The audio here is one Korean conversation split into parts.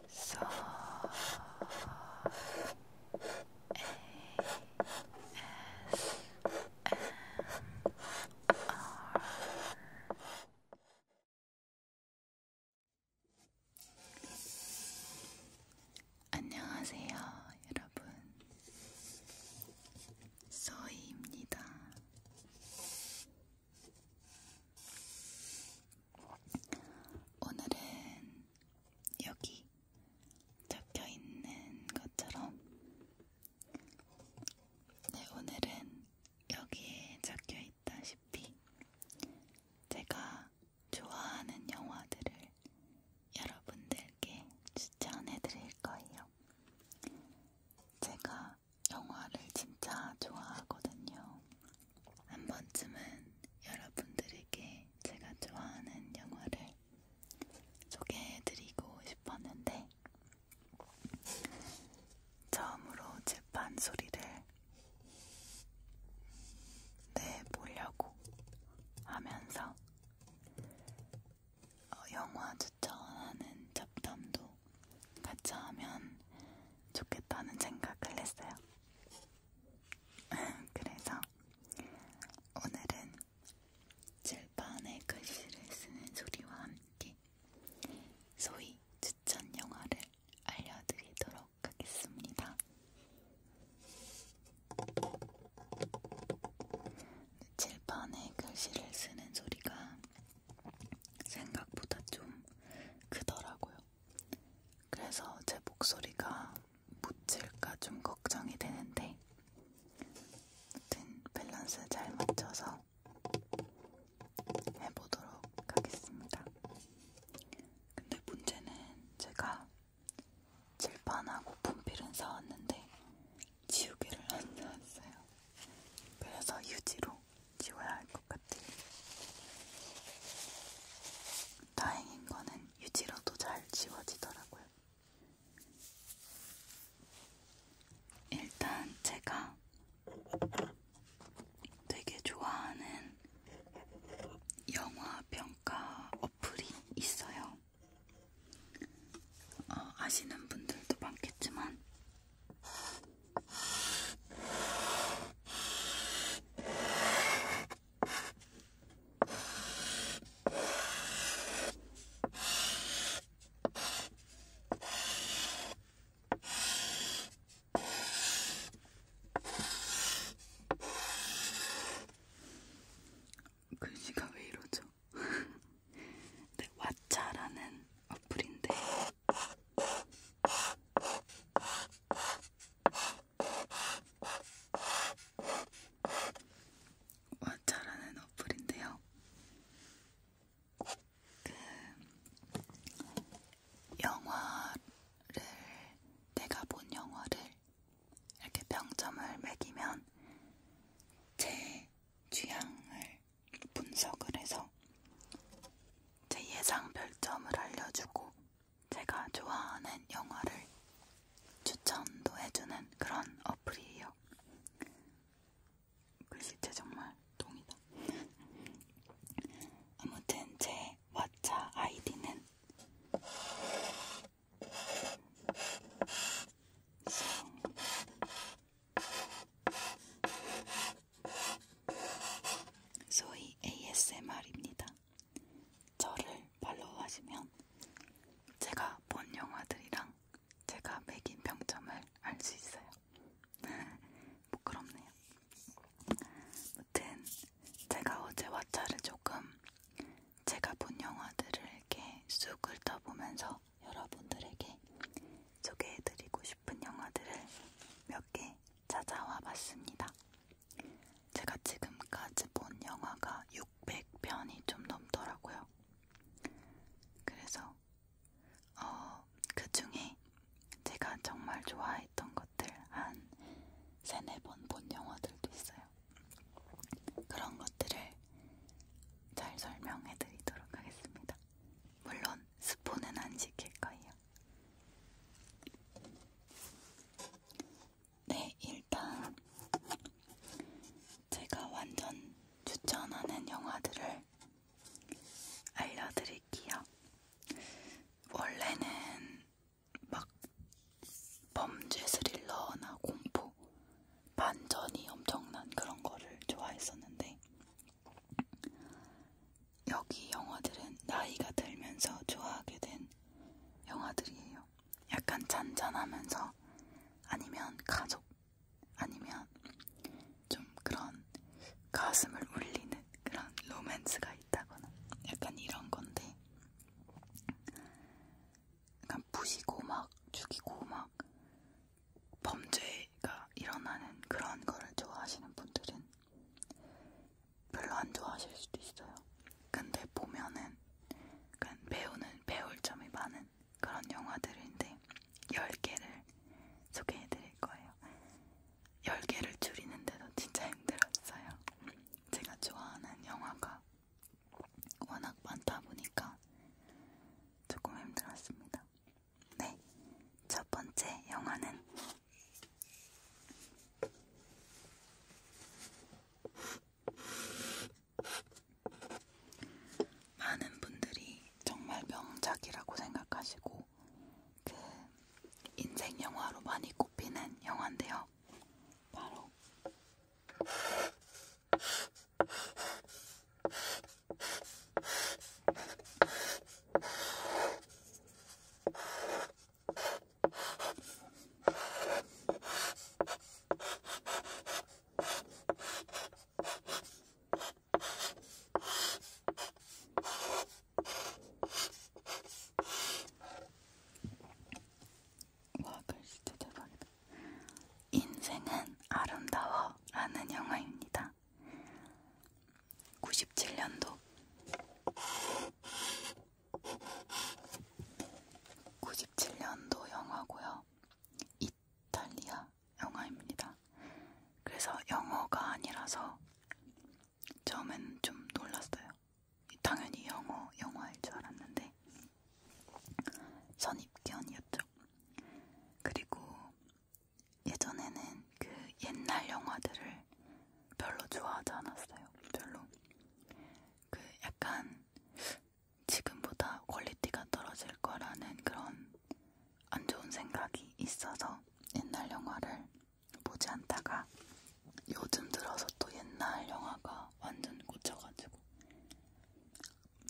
So 안녕하세요, 여러분. 소희입니다. 오늘은 여기 적혀 있는 것처럼, 오늘은 여기에 적혀 있다시피 제가 좋아하는 영화들을 여러분들께 추천해 드릴 거예요. 제가 영화를 진짜 좋아하거든요. 한 번쯤은 여러분들에게 제가 좋아하는 영화를 소개해 드리고 싶었는데, 처음으로 재판 소리를 내보려고 하면서 영화 추천하는 잡담도 같이 하면 좋겠다는 생각을 했어요. 그래서 오늘은 칠판에 글씨를 쓰는 소리와 함께 소희 추천 영화를 알려드리도록 하겠습니다. 칠판에 글씨를 쓰는 소리가 생각보다 좀 크더라고요. 그래서 제 목소리가 묻힐까 좀 걱정이 되는데, 아무튼 밸런스 잘 맞춰서 해보도록 하겠습니다. 근데 문제는 제가 칠판하고 분필은 사왔는데 지우개를 안 사왔어요. 그래서 유지로 지워야 할 것 같아요. 다행인 거는 유지로도 잘 지워지더라고요. 일단 제가 되게 좋아하는 영화 평가 어플이 있어요. 아시는 분들도 많겠지만 글씨가 왜 이러죠? 네, 왓챠라는 어플인데 왓챠라는 어플인데요. 영화를, 내가 본 영화를 이렇게 평점을 매기면 제 취향을 분석을 해서 제 예상 별점을 알려주고 제가 좋아하는 영화를 추천도 해주는 그런 어플이에요. 글씨체 정말 똥이다. 아무튼 제 왓챠 아이디는 소희 ASMR입니다. 저를 팔로우하시면 제가 본 영화들이랑 제가 매긴 평점을 알 수 있어요. 부끄럽네요. 아무튼 제가 어제 왓챠를 조금 제가 본 영화들을 이렇게 쑥 훑어보면서 여러분들에게 소개해드리고 싶은 영화들을 몇 개 찾아와 봤습니다. 제가 지금까지 본 영화가 600편이 좀 넘더라고요. 그래서 그 중에 제가 정말 좋아했던 것들 한 3-4번 본 영화들도 있어요. 그런 것들을 잘 설명해드리도록 하겠습니다. 물론 스포는 안 시킬 편안하면서 아니면 가족 아니면 좀 그런 가슴을 울리는 그런 로맨스가 있다거나 약간 이런 건데 약간 부시고 막 죽이고 막 범죄가 일어나는 그런 거를 좋아하시는 분들은 별로 안 좋아하실 수도 있어요. 근데 보면은 약간 배우는 배울 점이 많은 그런 영화들인데 10개를 소개해드릴 거예요. 10개를 줄이는데도 진짜 힘들었어요. 제가 좋아하는 영화가 워낙 많다 보니까 조금 힘들었습니다. 네, 첫 번째 영화는 많은 분들이 정말 명작이라고 생각하시고 그 인생 영화로 많이 꼽히는 영화인데요. 바로 와, 글씨 진짜 대박이다. 인생은 아름다워 라는 영화입니다. 97년도 97년도 영화고요. 이탈리아 영화입니다. 그래서 영어가 아니라서 처음엔 좀 놀랐어요. 당연히 영화일 줄 알았는데 선입견이었죠. 그리고 예전에는 그 옛날 영화들을 별로 좋아하지 않았어요. 별로 그 약간 지금보다 퀄리티가 떨어질 거라는 그런 안 좋은 생각이 있어서 옛날 영화를 보지 않다가 요즘 들어서 또 옛날 영화가 완전 꽂혀가지고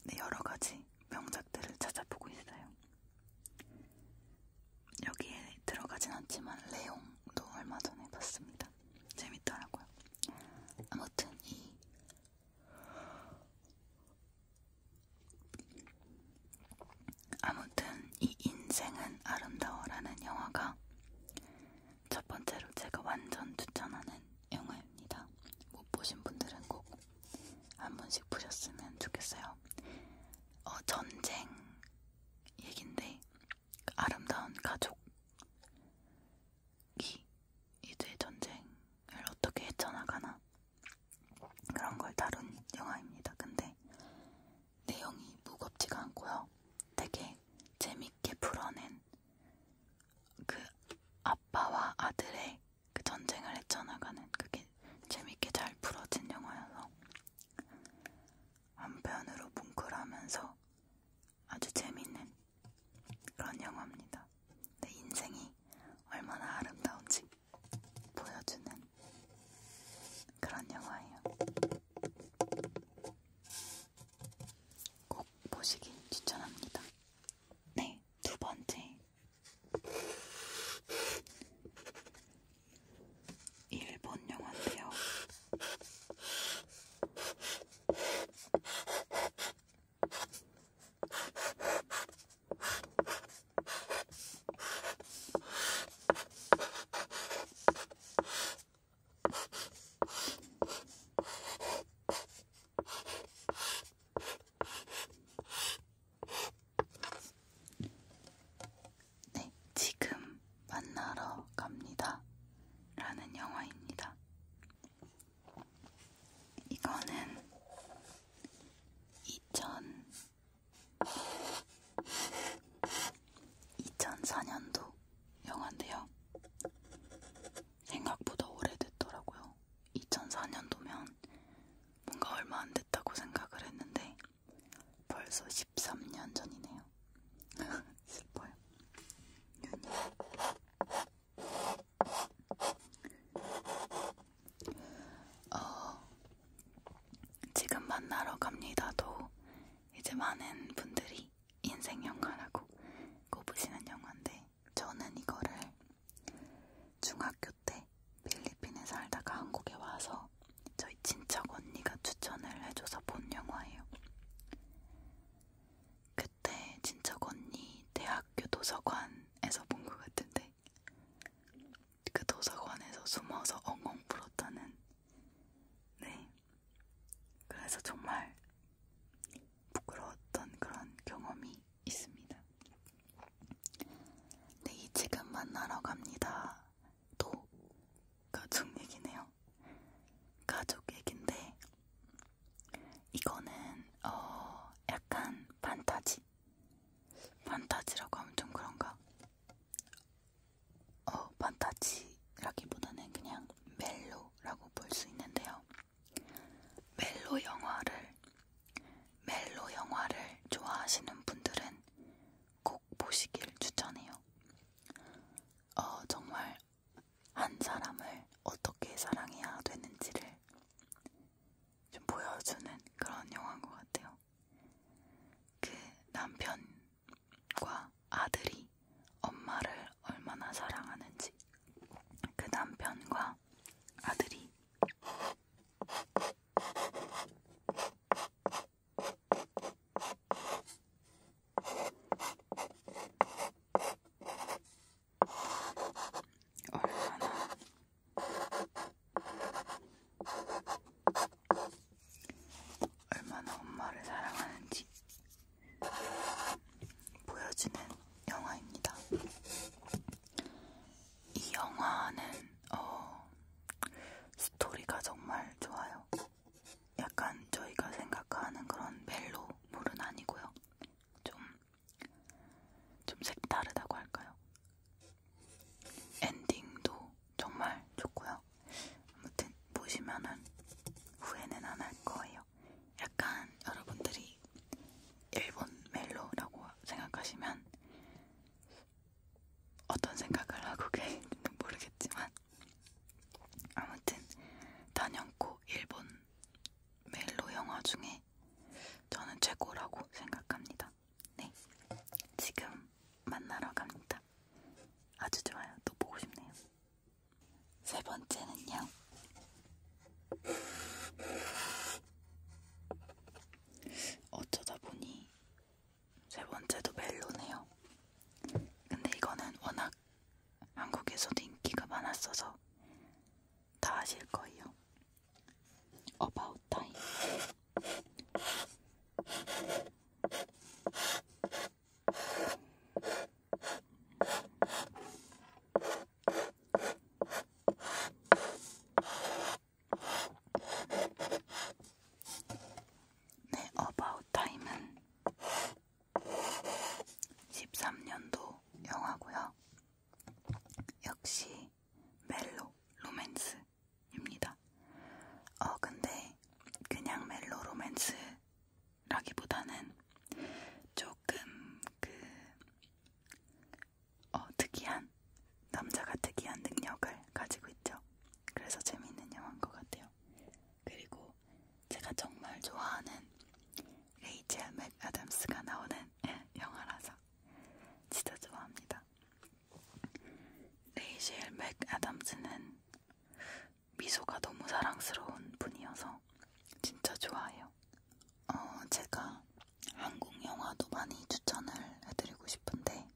네, 여러 가지 명작들을 찾아보고 있어요. 여기에 들어가진 않지만 레옹도 얼마 전에 봤습니다. 재밌더라고요. 아무튼 이 인생은 아름다워라는 영화가 첫 번째로 제가 완전 추천하는 영화입니다. 못 보신 분들은 꼭 한 번씩 보셨으면 좋겠어요. 전쟁 얘긴데 아름다운 가족이 이제 전쟁을 어떻게 헤쳐나가나 그런 걸 다룬 영화입니다. 근데 내용이 무겁지가 않고요. 되게 재밌게 풀어낸 그 아빠와 아들의 그 전쟁을 헤쳐나가는 그게 재밌게 잘 풀어진 영화여서 한편으로 뭉클하면서 아주 재밌는 그런 영화입니다. 내 인생이 얼마나 아름다운지 보여주는 그런 영화예요. 꼭 보시길 추천합니다. 네, 두 번째 일본 영화인데요. 네, 지금 만나러 갑니다 라는 영화입니다. 이거는 2004년도 영화인데요. 생각보다 오래됐더라고요. 2004년도면 뭔가 얼마 안 됐다고 생각을 했는데 벌써 13년 전이네요. 슬퍼요. 윤희. 지금 만나러 갑니다도 이제 많은 분들이 인생 영화라고 꼽으시는 영화인데 저는 이거를 도서관에서 본 것 같은데 그 도서관에서 숨어서 엉엉 울었다는 네 그래서 정말 부끄러웠던 그런 경험이 있습니다. 네, 이 지금 만나러 갑니다. 또 가족 얘기네요. 가족 얘긴데 이거는 약간 판타지라고 하면 좀 그런가? 판타지라기보다는 그냥 멜로라고 볼 수 있는데요. 멜로 영화를 좋아하시는 분들은 꼭 보시길 추천해요. 정말 한 사람을 어떻게 사랑해야 되는지를 좀 보여주는 그런 영화인 것 같아요. 그 남편과 아들이 엄마를 얼마나 사랑하는지, 그 남편과 아들이 얼마나 엄마를 사랑하는지 보여주는 영화입니다. 이 영화는 스토리가 정말 좋아요. 약간 저희가 생각하는 그런 멜로물은 아니고요. 좀 색다르다고 할까요? 엔딩도 정말 좋고요. 아무튼 보시면은 후회는 안 할 거예요. 약간 여러분들이 일본 멜로라고 생각하시면 어떤 생각을 하고 계신지는 모르겠지만 아무튼 단연코 일본 멜로 영화 중에 저는 최고라고 생각합니다. 네, 지금 만나러 갑니다. 아주 좋아요. 또 보고 싶네요. 세 번째는요. 어쩌다 보니 세 번째도 멜로네요. 근데 이거는 워낙 한국에서도 인기가 많았어서 다 아실 거예요. About Time. 네, About Time은 13년도 영화고요. 역시 멜로 로맨스입니다. 근데 그냥 멜로 로맨스라기보다는 조금 특이한 남자가 특이한 능력을 가지고 있죠. 그래서 재밌는 영화인 것 같아요. 그리고 제가 정말 좋아하는 레이첼 맥아담스가 나오는 영화라서 진짜 좋아합니다. 레이첼 맥아담스는 미소가 너무 사랑스러운 분이어서 진짜 좋아해요. 제가 한국 영화도 많이 추천을 해드리고 싶은데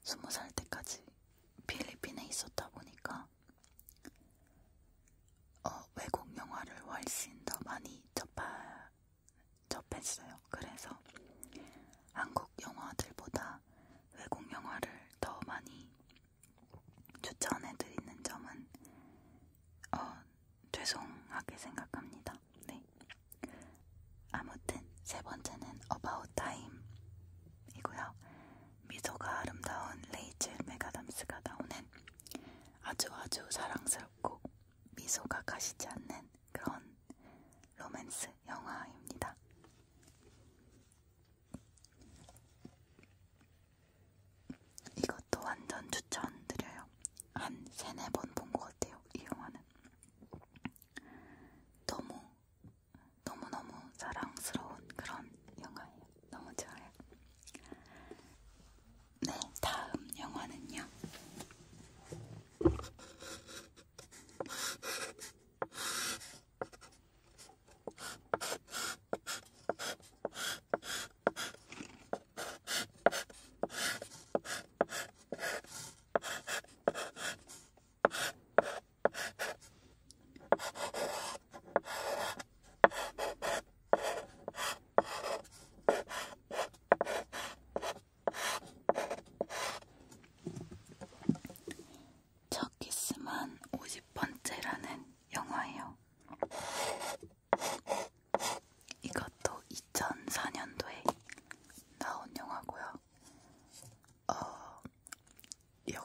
20살 때까지 필리핀에 있었다 보니까 외국 영화를 훨씬 더 많이 접했어요. 그래서 한국 영화들보다 외국 영화를 더 많이 추천해드리는 점은 죄송하게 생각합니다. 네. 아무튼 세 번째는 About Time 이고요. 미소가 아름다운 레이첼 맥아담스가 나오는 아주 사랑스럽고 미소가 가시지 않는 그런 로맨스 영화입니다. 이것도 완전 추천드려요. 한 3-4번 본 것 같아요. 이 영화는 너무너무 사랑스러운 그런 영화예요. 너무 좋아요. 네, 다음 영화는요.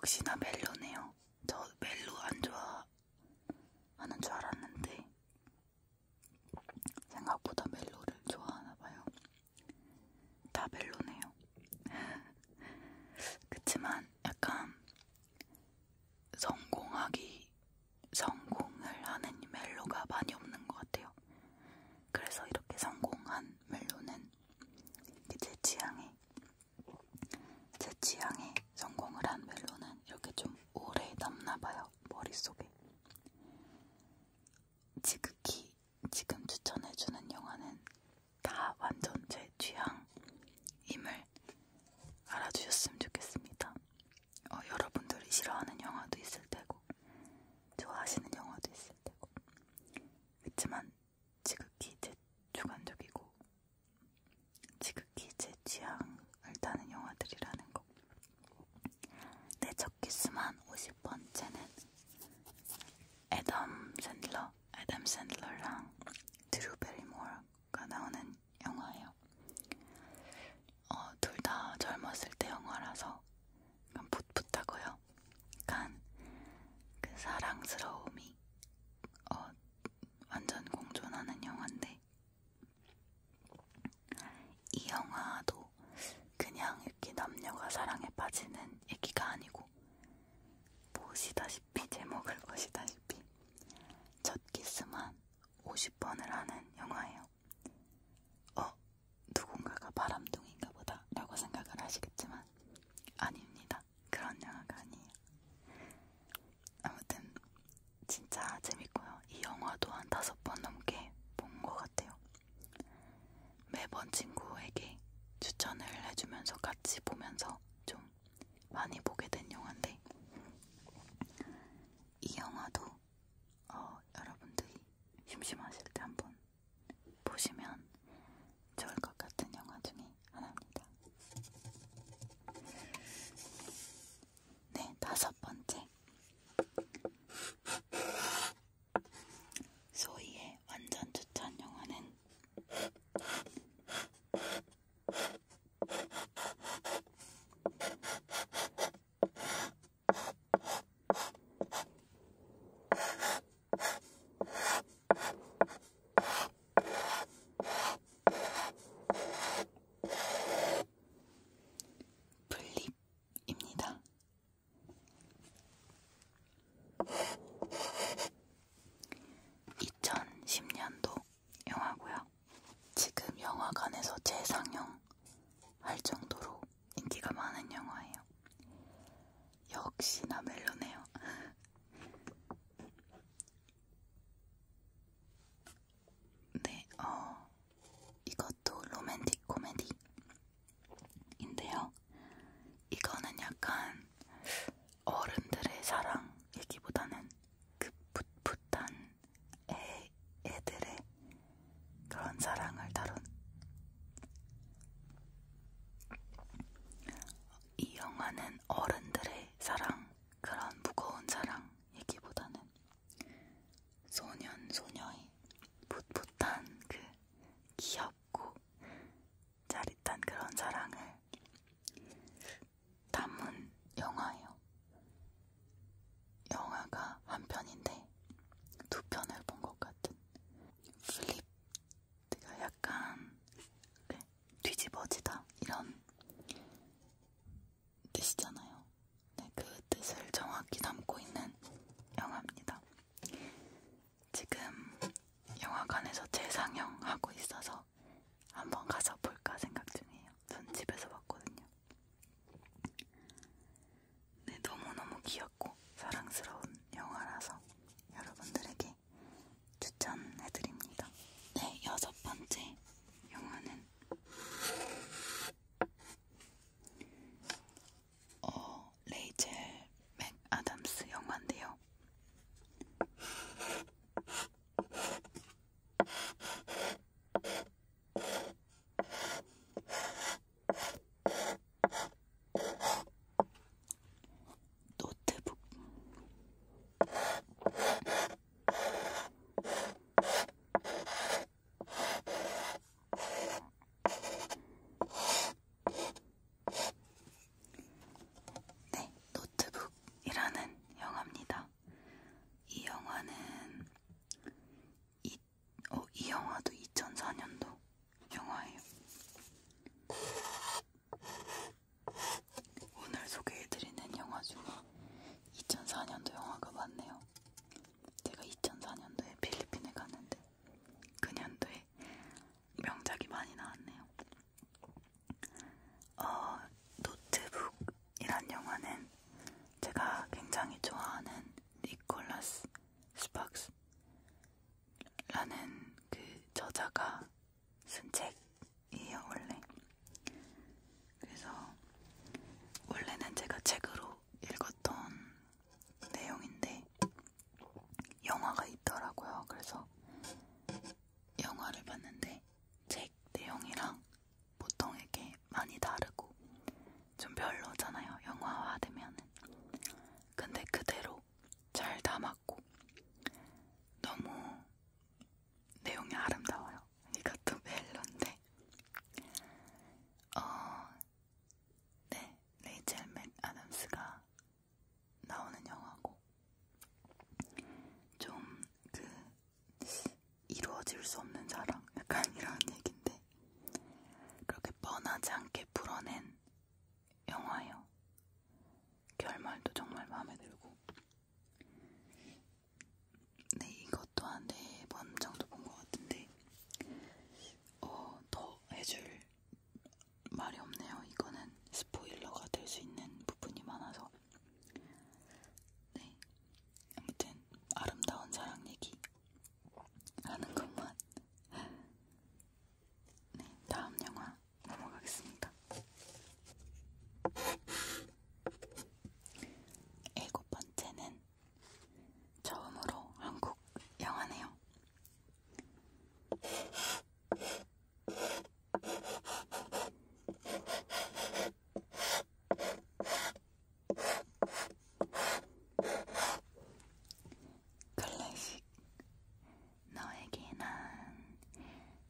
역시나 멜로네요. 저 멜로 안 좋아하는 줄 알았는데 생각보다 멜로를 좋아하나봐요. 다 멜로네요. 그치만 약간 성공을 하는 멜로가 많이 없는 것 같아요. 그래서 이렇게 성공한 멜로는 제 취향에 성공을 한 멜로는 이렇게 좀 오래 남나봐요. 머릿속에. 지극히 지금 추천해주는 영화는 다 완전 제 취향임을 알아주셨으면 좋겠습니다. 여러분들이 싫어하는 영화도 있을 테고 좋아하시는 영화도 있을 테고 그치만 지극히 제 주관적이고 지극히 제 취향을 타는 영화들이라는 거. 내 첫 키스만 50번째는 애덤 샌들러랑 드루 베리모어가 나오는 영화예요. 둘 다 젊었을 때 영화라서 약간 풋풋하고요. 약간 그 사랑스러움이 완전 공존하는 영화인데 이 영화도 그냥 이렇게 남녀가 사랑에 빠지는 얘기가 아니고 보시다시피 제목을 보시다시피 첫 키스만 50번을 하는 영화예요. 누군가가 바람둥이인가 보다 라고 생각을 하시겠지만 아닙니다. 그런 영화가 아니에요. 아무튼 진짜 재밌고요. 이 영화도 한 5번 넘게 본 것 같아요. 매번 친구에게 추천을 해주면서 같이 보면서 좀 많이 보게 된 영화인데 이 영화도 여러분들이 심심하실 때 한번 보시면 좋을 것 같은 영화 중에 하나입니다. 네, 5번째. 소희의 완전 추천 영화는 플립입니다. 2010년도 영화고요. 지금 영화관에서 재상영할 정도로 인기가 많은 영화예요. 역시나 멜로네요. 네, 이것도 로맨틱 코미디인데요. 이거는 약간 어른들의 사랑 얘기보다는 그 풋풋한 애들의 그런 사랑을 다룬 이 영화는 어른들의 사랑, 그런 무거운 사랑 얘기보다는 소녀의 풋풋한 그 귀엽고 짜릿한 그런 사랑을 담은 영화예요. 영화가 한 편인데 2편을 본 것 같은 플립가 약간 뒤집어지다 이런 뜻이잖아요. 네, 그 뜻을 정확히 담고 있는 영화입니다. 지금 영화관에서 재상영하고 있어서 한번 가서 볼까 생각 중이에요. 전 집에서 봤거든요. 네, 너무너무 귀엽고 사랑스러운 영화라서 여러분들에게 추천해드립니다. 네, 6번째 영화는 레이첼 맥아담스 영화인데요. 수 없는 사랑 약간 이런 얘긴데 그렇게 뻔하지 않게 풀어낸 영화예요. 결말도 정말 마음에 들고 네, 이것도 한 4번 정도 본 것 같은데 더 해줄 말이 없네요. 이거는 스포일러가 될 수 있는 부분이 많아서 네, 아무튼 아름다운 사랑 얘기 하는 것만 네, 다음 영화 넘어가겠습니다. 7번째는 처음으로 한국 영화네요. 클래식 너에게 난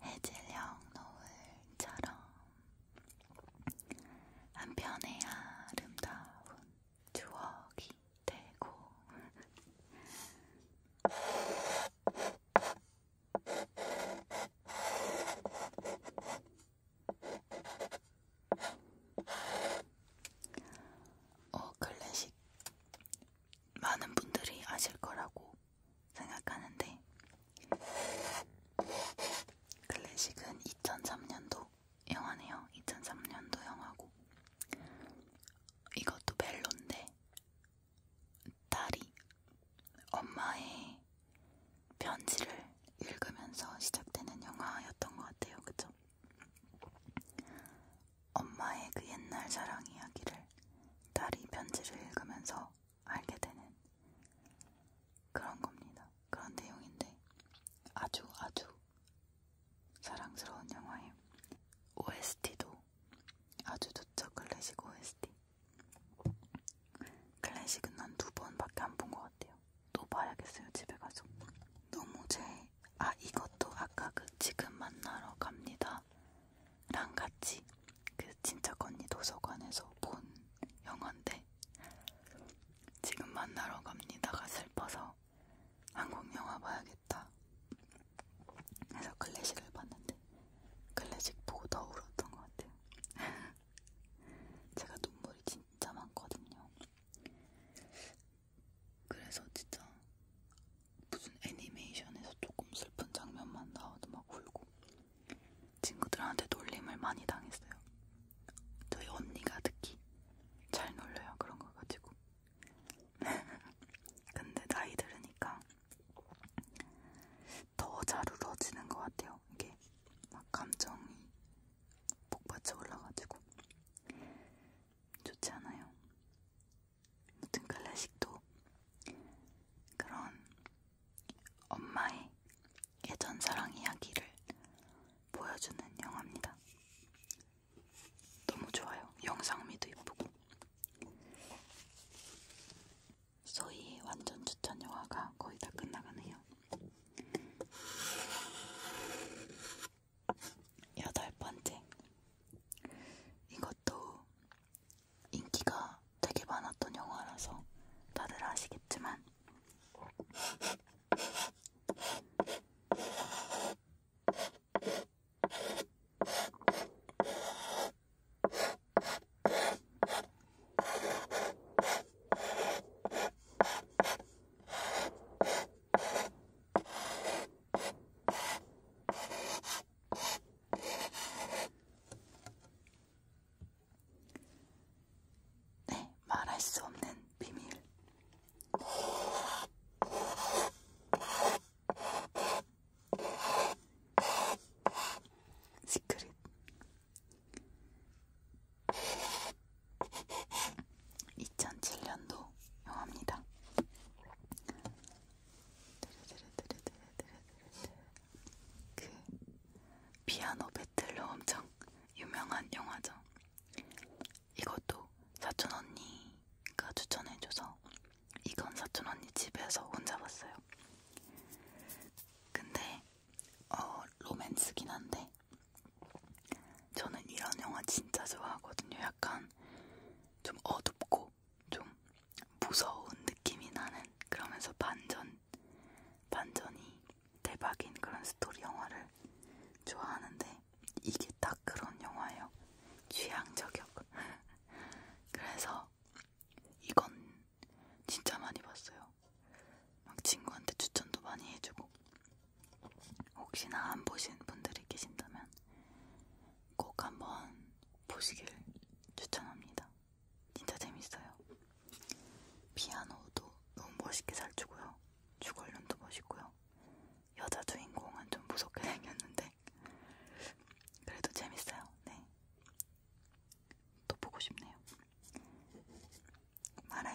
해질녘 노을처럼 한편의 아름다운 추억이 되고 클래식 많은 분들이 아실 거라고 생각하는데 클래식은 2003년도 영화네요. 2003년도 영화고 이것도 멜로인데 딸이 엄마의 편지를 읽으면서 시작되는 영화였던 것 같아요. 그쵸? 엄마의 그 옛날 사랑 이야기를 딸이 편지를 읽으면서 알게 되는 그런 겁니다. 그런 내용인데 아주 사랑스러운 영화예요. OST도 아주 좋죠. 클래식 OST. 클래식은 난 2번밖에 안 본 것 같아요. 또 봐야겠어요. 집에 가서. 너무 이것도 아까 그 지금 만나러 갑니다 랑 같이 그 진짜 건니 도서관에서 본 영화인데 지금 만나러 갑니다가 슬퍼서 한국 영화 봐야겠다 해서 클래식을 봤는데 클래식 보고 더 울었던 것 같아요. 제가 눈물이 진짜 많거든요. 그래서 진짜 무슨 애니메이션에서 조금 슬픈 장면만 나와도 막 울고 친구들한테 놀림을 많이 당했어요. 저희 언니가 특히 잘 놀려요. 그런 거 가지고. 근데 나이 들으니까 더 잘 울어지는 것 같아요. 이게 막 감정이 복받쳐 올라가지고 좋지 않아요? 아무튼 클래식도 그런 엄마의 예전 사랑 이야기를 보여주는 영화입니다. 너무 좋아요. 영상미도 예쁘고 소희 완전 추천 영화가 거의 다 끝나가네요. 8번째 이것도 인기가 되게 많았던 영화라서 다들 아시겠지만 네, 말할 수 없는 비밀. 시크릿. 2007년도 영화입니다. 그 피아노 배틀로 엄청 유명한 영화죠. 이것도 사촌 언니가 추천해줘서 이건 사촌 언니 집에서 혼자 봤어요. 근데 로맨스긴 한데 저는 이런 영화 진짜 좋아하거든요. 약간 좀 어둡고 좀 무서운 느낌이 나는 그러면서 반전이 대박인 그런 스토리 영화를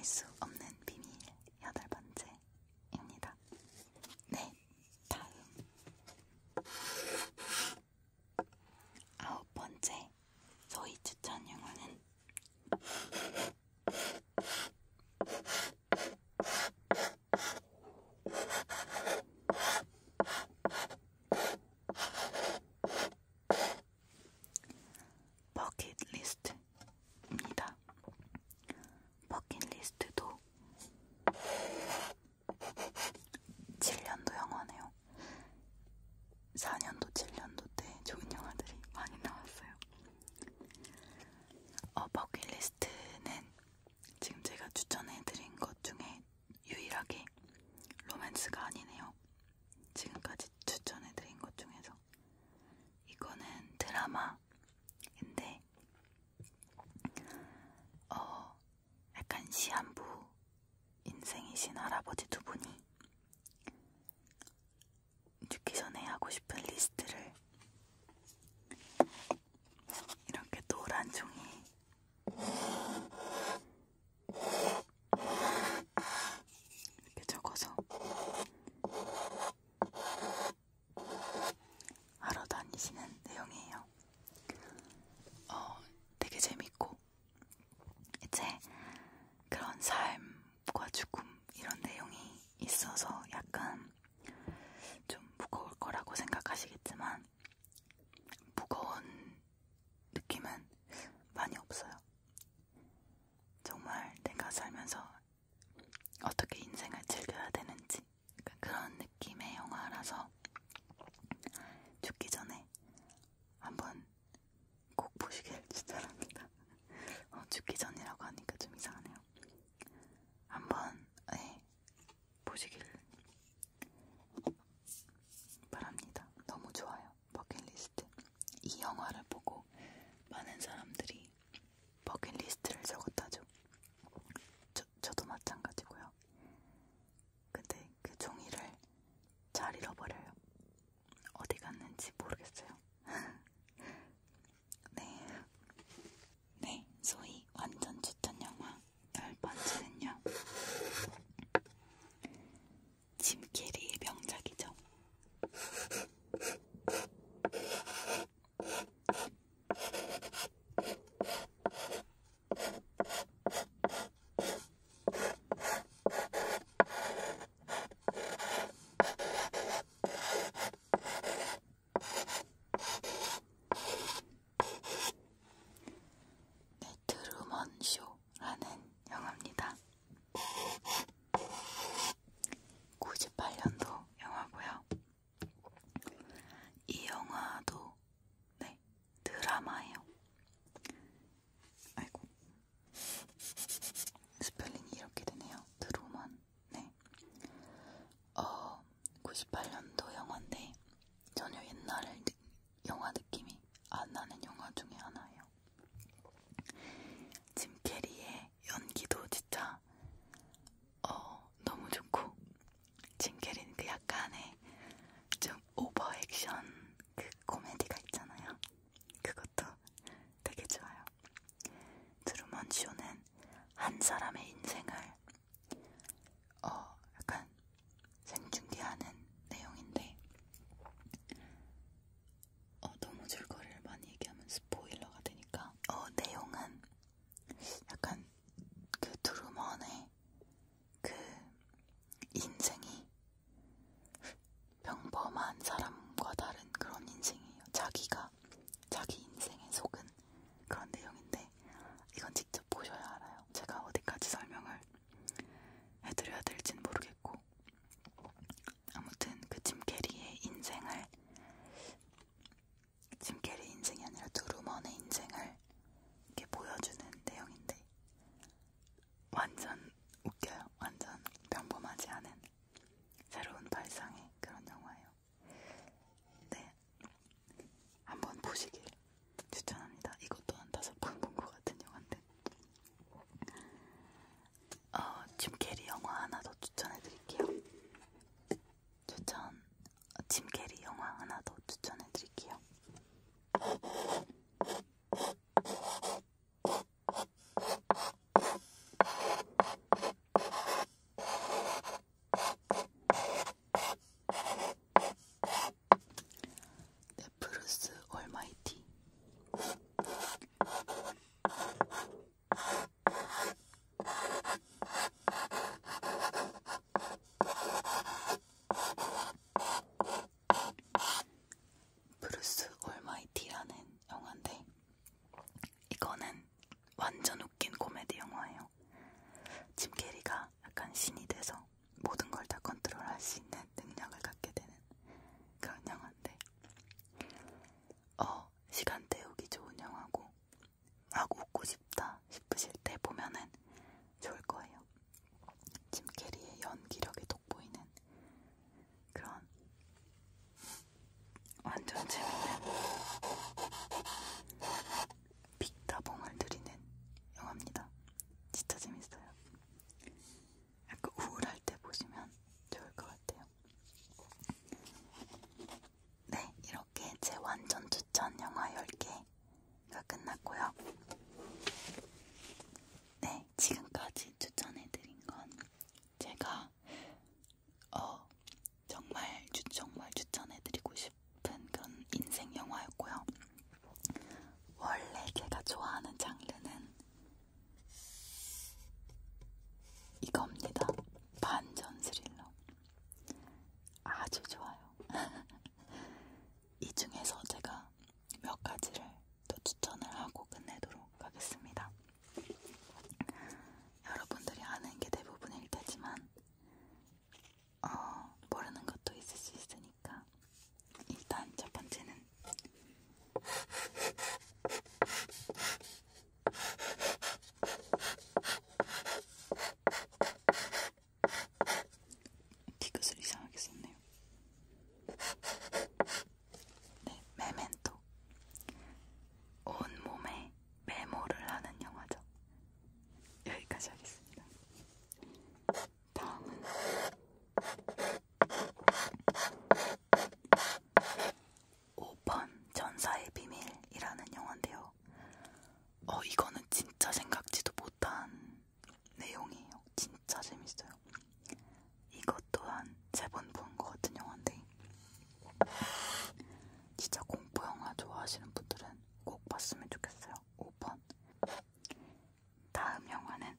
알 수 없는 비밀 8번째입니다. 네, 다음 9번째 소희 추천 영화는 버킷리스트입니다. 버킷리스트도 7년도 영화네요. 4년도, 7년도 때 좋은 영화들이 많이 나왔어요. 버킷리스트는 지금 제가 추천해드린 것 중에 유일하게 로맨스가 아니네요. 지금까지 추천해드린 것 중에서. 이거는 드라마인데 약간 시한부 인생이신 할아버지 두 분이 죽기 전에 하고 싶은 리스트를 이렇게 노란 종이 이렇게 적어서 하러 다니시는 내용이에요. 되게 재밌고 이제 그런 삶과 죽음 이런 내용이 있어서 약간 좀 무거울 거라고 생각하시겠지만 무거운 느낌은 많이 없어요. 정말 내가 살면서 어떻게 인생을 즐겨야 되는지 그런 느낌의 영화라서 죽기 전에 한번 꼭 보시길 추천합니다. 죽기 전이라고 하니까 좀 이상하네요. 한번 보시길 바랍니다. 너무 좋아요. 버킷리스트. 이 영화를 보고 많은 사람들이 버킷리스트를 적었다죠. 저도 마찬가지고요. 근데 그 종이를 잘 잃어버려요. 어디 갔는지 모르겠어요. 네, 소희 완전 추천 영화 10번째는요. 짐 캐리의 명작이죠. 네, 트루먼 쇼라는 영화입니다. 98년도 영화고요. 이 영화도 드라마예요. 아이고 스펠링이 이렇게 되네요. 트루먼. 98년도 영화인데 전혀 옛날 영화 느낌이 안 나는 영화 중에 하나예요. 짐 캐리의 연기도 진짜 너무 좋고, 짐 캐리는 그 약간의 좀 오버 액션 그 코미디가 있잖아요. 그것도 되게 좋아요. 트루먼 쇼는 한 사람의 인생을 약간 생중계하는 내용인데 너무 줄거리를 많이 얘기하면 스포일러가 되니까 내용은 약간 그 트루먼의 그 인생이 평범한 사람과 다른 그런 인생이에요. 자기 인생에 속은 그런 내용인데 이건 직접 보셔야 알아요. 제가 어디까지 설명을 이겁니다. 반전 스릴러. 아주 좋아요. 이 중에서 제가 몇 가지를 또 추천을 하고 끝내도록 하겠습니다. 여러분들이 아는 게 대부분일 테지만 모르는 것도 있을 수 있으니까 일단 첫 번째는 디귿을 이상하게 썼네요. 네, 메멘토. 온몸에 메모를 하는 영화죠. 여기까지 하겠습니다. 다음은 5번 전사의 비밀이라는 영화인데요. 이거는 진짜 생각지도 못한 내용이에요. 진짜 재밌어요. 이것 또한 3번 본 것 같은 영화인데 진짜 공포 영화 좋아하시는 분들은 꼭 봤으면 좋겠어요. 5번. 다음 영화는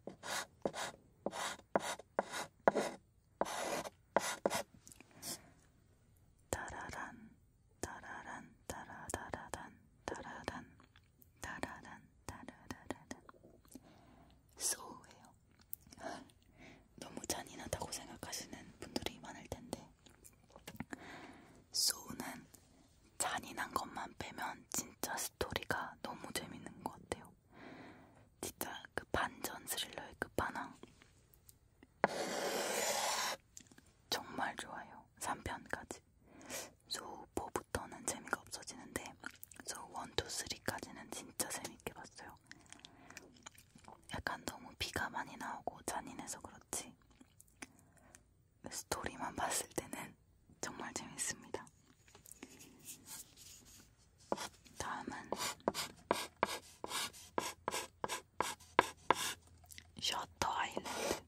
따라란 따라란 따라다라단 따라란 따라란 따라라라단 소우예요. 너무 잔인하다고 생각하시는 분들이 많을 텐데 소우는 잔인한 것만 빼면 진짜 스토리가 너무 재밌는 것 같아요. 진짜 그 반전 스릴러의 끝판왕. 정말 좋아요. 3편까지. 소우 4부터는 재미가 없어지는데 소우 1, 2, 3까지는 진짜 재밌게 봤어요. 약간 너무 피가 많이 나오고 잔인해서 그렇지 스토리만 봤을 때는 정말 재밌습니다. 다음은 셔터 아일랜드.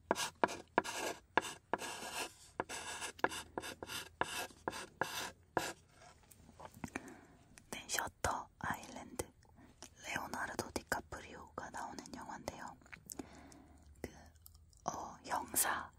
네, 셔터 아일랜드. 레오나르도 디카프리오가 나오는 영화인데요. 형사